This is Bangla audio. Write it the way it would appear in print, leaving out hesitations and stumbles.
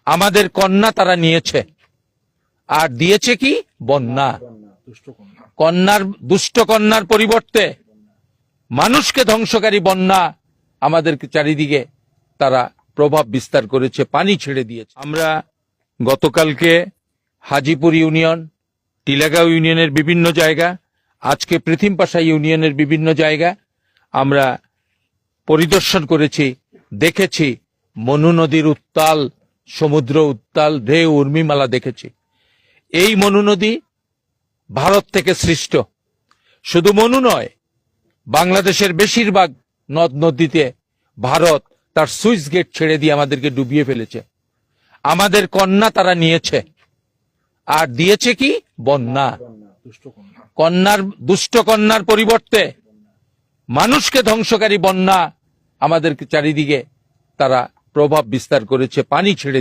আমাদের কন্যা তারা নিয়েছে, আর দিয়েছে কি? বন্যা। দুষ্ট কন্যার পরিবর্তে মানুষকে ধ্বংসকারী বন্যা আমাদের চারিদিকে তারা প্রভাব বিস্তার করেছে, পানি ছেড়ে দিয়েছে। আমরা গতকালকে হাজিপুর ইউনিয়ন, টিলাগাঁও ইউনিয়নের বিভিন্ন জায়গা, আজকে পৃথিমপাশা ইউনিয়নের বিভিন্ন জায়গা আমরা পরিদর্শন করেছি, দেখেছি মনু নদীর উত্তাল, সমুদ্র উত্তাল, ঢেউ উর্মিমালা দেখেছি। এই মনু নদী ভারত থেকে সৃষ্ট। শুধু মনু নয়, বাংলাদেশের বেশিরভাগ নদ নদীতে ভারত তার সুইচ গেট ছেড়ে দিয়ে আমাদেরকে ডুবিয়ে ফেলেছে। আমাদের কন্যা তারা নিয়েছে, আর দিয়েছে কি? বন্যা। দুষ্ট কন্যার পরিবর্তে মানুষকে ধ্বংসকারী বন্যা আমাদের চারিদিকে তারা প্রভাব বিস্তার করেছে, পানি ছেড়ে